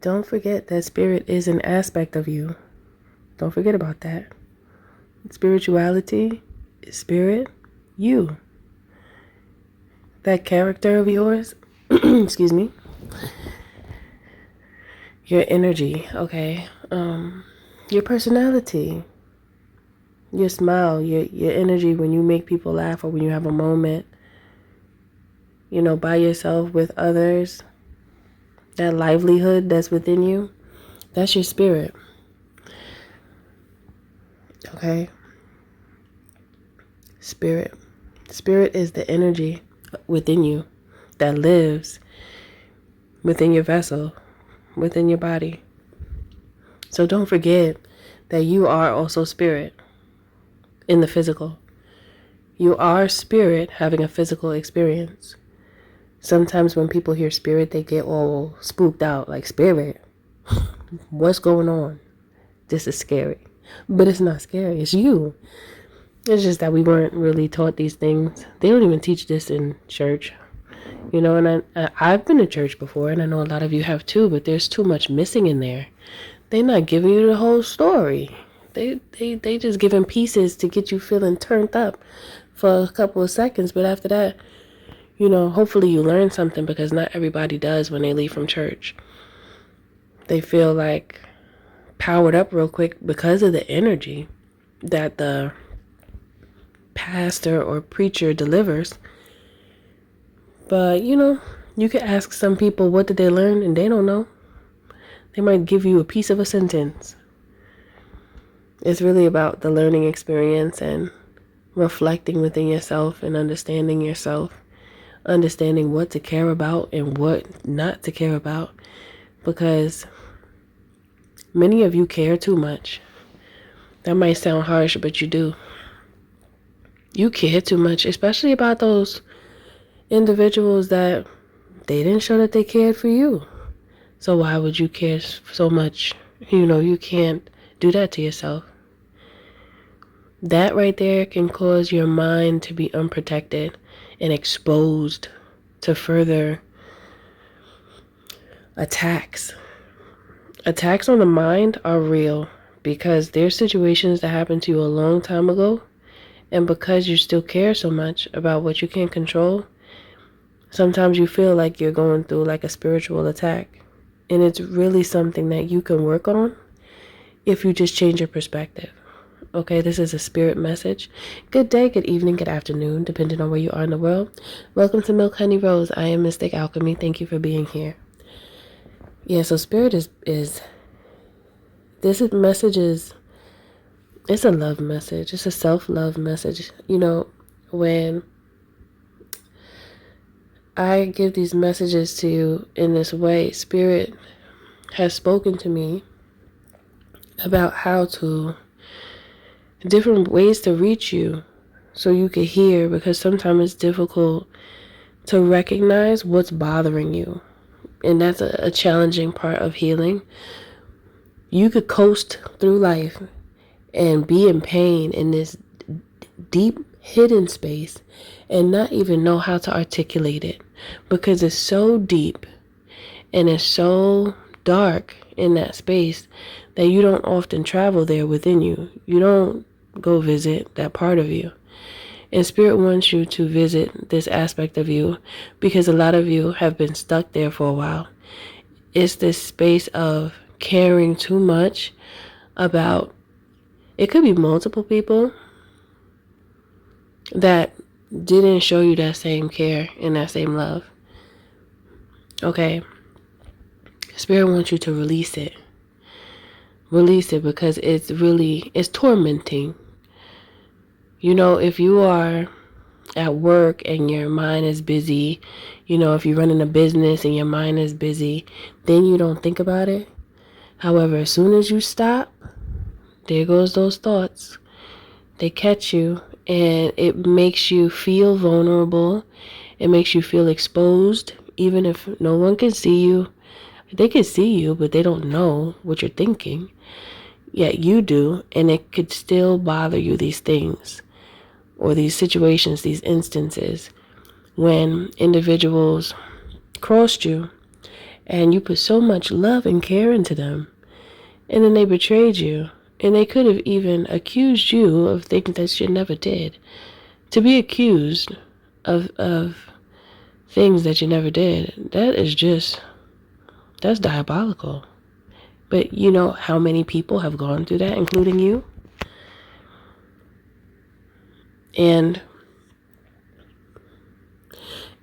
Don't forget that spirit is an aspect of you. Don't forget about that. Spirituality is spirit, you. That character of yours, excuse me, your energy, okay? Your personality, your smile, your energy when you make people laugh or when you have a moment, by yourself with others, that livelihood that's within you, that's your spirit, okay? Spirit. Spirit is the energy within you that lives within your vessel, within your body. So don't forget that you are also spirit in the physical. You are spirit having a physical experience. Sometimes when people hear spirit, they get all spooked out, like, spirit? What's going on? This is scary. But it's not scary, it's you. It's just that we weren't really taught these things. They don't even teach this in church. And I've been to church before, and I know a lot of you have too, but there's too much missing in there. They're not giving you the whole story. They just giving pieces to get you feeling turned up for a couple of seconds. But after that, hopefully you learn something, because not everybody does when they leave from church. They feel like powered up real quick because of the energy that the pastor or preacher delivers. But, you could ask some people what did they learn, and they don't know. They might give you a piece of a sentence. It's really about the learning experience and reflecting within yourself and understanding yourself, understanding what to care about and what not to care about, because many of you care too much. That might sound harsh, but you do. You care too much, especially about those individuals that they didn't show that they cared for you. So why would you care so much? You can't do that to yourself. That right there can cause your mind to be unprotected and exposed to further attacks. Attacks on the mind are real because there's situations that happened to you a long time ago, and because you still care so much about what you can't control, sometimes you feel like you're going through like a spiritual attack. And it's really something that you can work on if you just change your perspective. Okay, this is a spirit message. Good day, good evening, good afternoon, depending on where you are in the world. Welcome to Milk Honey Rose. I am Mystic Alchemy. Thank you for being here. Yeah, so spirit is this message is, it's a love message. It's a self-love message. When I give these messages to you in this way, spirit has spoken to me about different ways to reach you so you can hear, because sometimes it's difficult to recognize what's bothering you. And that's a challenging part of healing. You could coast through life and be in pain in this deep hidden space and not even know how to articulate it, because it's so deep and it's so dark in that space that you don't often travel there within you. You don't go visit that part of you. And spirit wants you to visit this aspect of you, because a lot of you have been stuck there for a while. It's this space of caring too much about, it could be multiple people that didn't show you that same care and that same love. Okay. Spirit wants you to release it. Release it, because it's tormenting. If you are at work and your mind is busy, if you're running a business and your mind is busy, then you don't think about it. However, as soon as you stop, there goes those thoughts. They catch you, and it makes you feel vulnerable. It makes you feel exposed, even if no one can see you. They can see you, but they don't know what you're thinking. Yet you do, and it could still bother you, these things, or these situations, these instances, when individuals crossed you and you put so much love and care into them, and then they betrayed you, and they could have even accused you of things that you never did. To be accused of things that you never did, that's diabolical. But you know how many people have gone through that, including you? And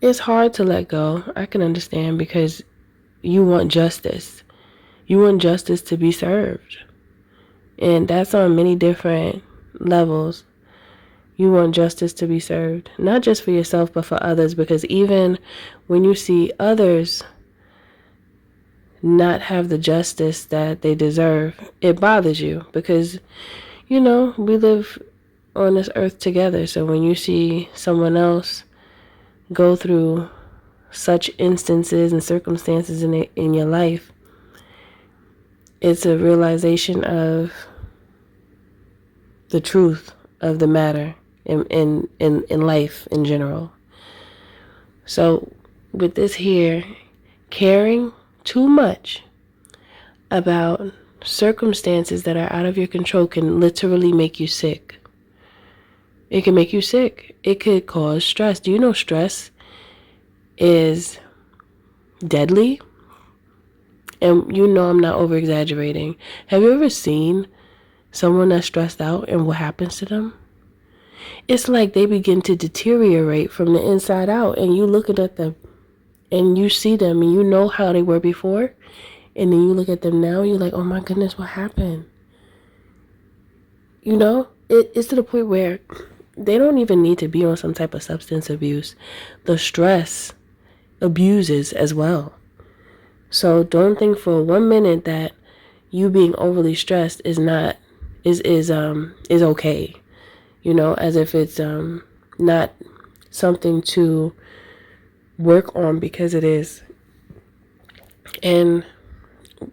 it's hard to let go. I can understand, because you want justice. You want justice to be served. And that's on many different levels. You want justice to be served, not just for yourself, but for others, because even when you see others not have the justice that they deserve, it bothers you, because, you know, we live on this earth together. So when you see someone else go through such instances and circumstances in your life, it's a realization of the truth of the matter in life in general. So with this here, caring too much about circumstances that are out of your control can literally make you sick. It can make you sick. It could cause stress. Do you know stress is deadly? And you know I'm not over exaggerating. Have you ever seen someone that's stressed out and what happens to them? It's like they begin to deteriorate from the inside out, and you looking at them and you see them and you know how they were before, and then you look at them now and you're like, oh my goodness, what happened? You know, it's to the point where they don't even need to be on some type of substance abuse. The stress abuses as well. So don't think for 1 minute that you being overly stressed is okay. You know, as if it's not something to work on, because it is. And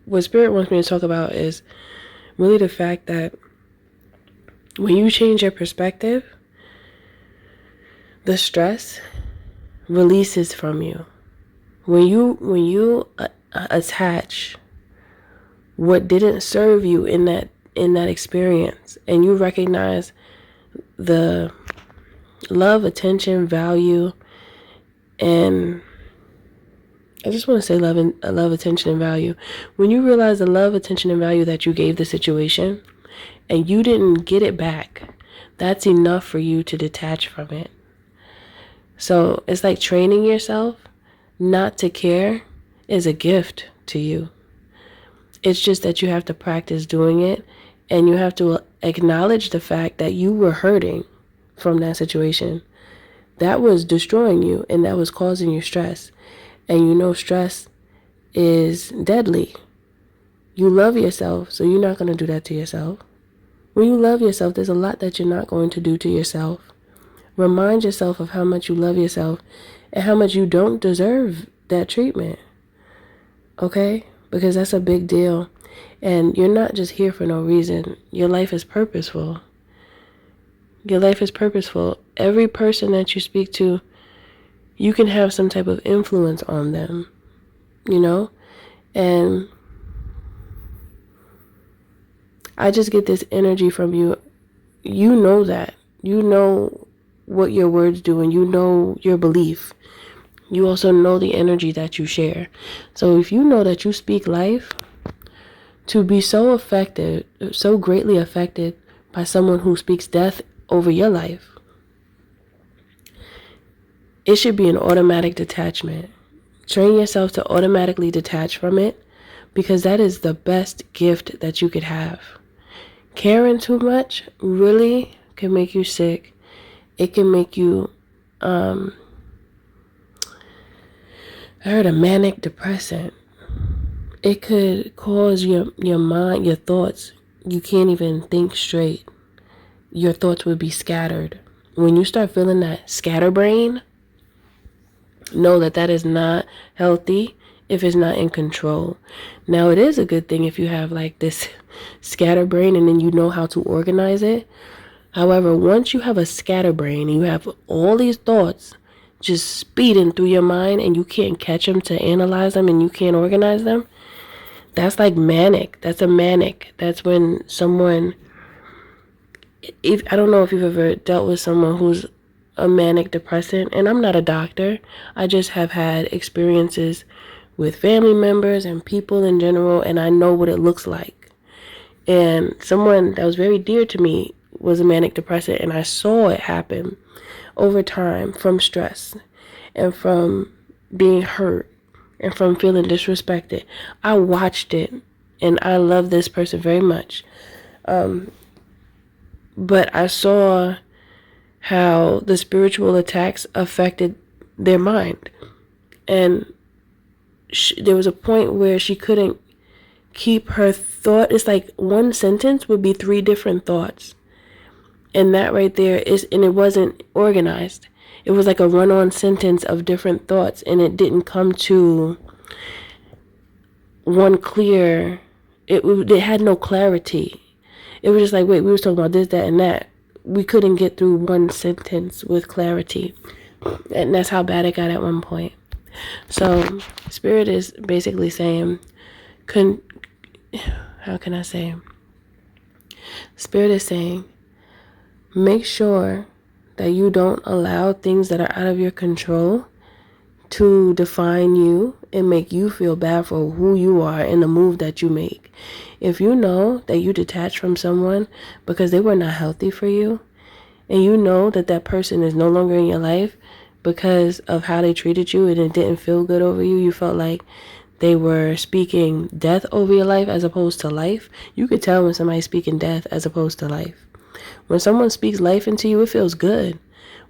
what Spirit wants me to talk about is really the fact that when you change your perspective, the stress releases from you. When you attach what didn't serve you in that experience, and you recognize the love, attention, value, and I just want to say love, attention, and value. When you realize the love, attention, and value that you gave the situation, and you didn't get it back, that's enough for you to detach from it. So it's like training yourself not to care is a gift to you. It's just that you have to practice doing it, and you have to acknowledge the fact that you were hurting from that situation. That was destroying you, and that was causing you stress. And you know stress is deadly. You love yourself, so you're not going to do that to yourself. When you love yourself, there's a lot that you're not going to do to yourself. Remind yourself of how much you love yourself and how much you don't deserve that treatment. Okay? Because that's a big deal. And you're not just here for no reason. Your life is purposeful. Your life is purposeful. Every person that you speak to, you can have some type of influence on them, you know? And I just get this energy from you. You know that. You know what your words do, and you know your belief. You also know the energy that you share. So if you know that you speak life, to be so affected, so greatly affected by someone who speaks death over your life, it should be an automatic detachment. Train yourself to automatically detach from it, because that is the best gift that you could have. Caring too much really can make you sick. It can make you, I heard a manic depressant. It could cause your mind, your thoughts, you can't even think straight. Your thoughts would be scattered. When you start feeling that scatterbrain, know that that is not healthy if it's not in control. Now, it is a good thing if you have like this scatterbrain and then you know how to organize it. However, once you have a scatterbrain and you have all these thoughts just speeding through your mind and you can't catch them to analyze them and you can't organize them. That's like manic. That's a manic. That's when someone, if I don't know if you've ever dealt with someone who's a manic depressant, and I'm not a doctor. I just have had experiences with family members and people in general, and I know what it looks like. And someone that was very dear to me was a manic depressant, and I saw it happen over time from stress and from being hurt and from feeling disrespected. I watched it, and I love this person very much. But I saw how the spiritual attacks affected their mind. And there was a point where she couldn't keep her thought. It's like one sentence would be 3 different thoughts. And that right there is, and it wasn't organized. It was like a run-on sentence of different thoughts, and it didn't come to one clear, it had no clarity. It was just like, wait, we were talking about this, that, and that. We couldn't get through one sentence with clarity. And that's how bad it got at one point. So, Spirit is basically saying, how can I say? Spirit is saying, make sure that you don't allow things that are out of your control to define you and make you feel bad for who you are and the move that you make. If you know that you detach from someone because they were not healthy for you, and you know that that person is no longer in your life because of how they treated you and it didn't feel good over you, you felt like they were speaking death over your life as opposed to life. You could tell when somebody's speaking death as opposed to life. When someone speaks life into you, it feels good.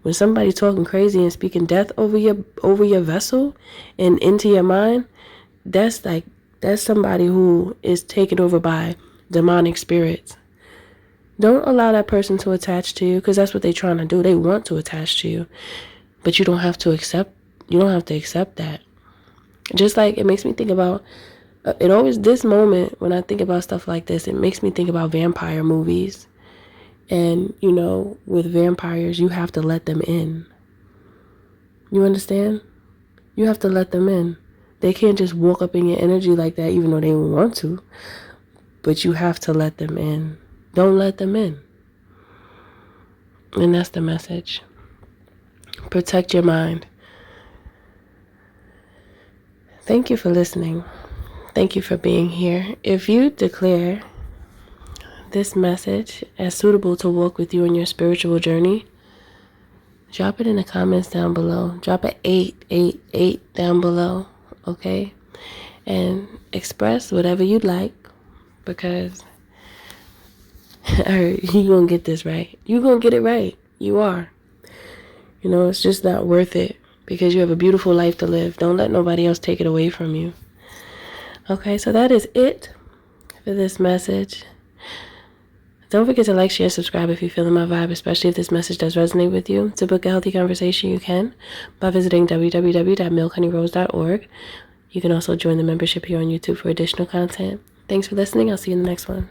When somebody's talking crazy and speaking death over your vessel and into your mind, that's somebody who is taken over by demonic spirits. Don't allow that person to attach to you, because that's what they're trying to do. They want to attach to you, but you don't have to accept that. Just like it makes me think about this moment when I think about stuff like this, it makes me think about vampire movies. And, with vampires, you have to let them in. You understand? You have to let them in. They can't just walk up in your energy like that, even though they want to. But you have to let them in. Don't let them in. And that's the message. Protect your mind. Thank you for listening. Thank you for being here. If you declare this message as suitable to walk with you on your spiritual journey, drop it in the comments down below. Drop an 888 down below, okay? And express whatever you'd like, because you're going to get this right. You're going to get it right. You are. It's just not worth it, because you have a beautiful life to live. Don't let nobody else take it away from you. Okay, so that is it for this message. Don't forget to like, share, subscribe if you're feeling my vibe, especially if this message does resonate with you. To book a healthy conversation, you can by visiting www.milkhoneyRose.org. You can also join the membership here on YouTube for additional content. Thanks for listening. I'll see you in the next one.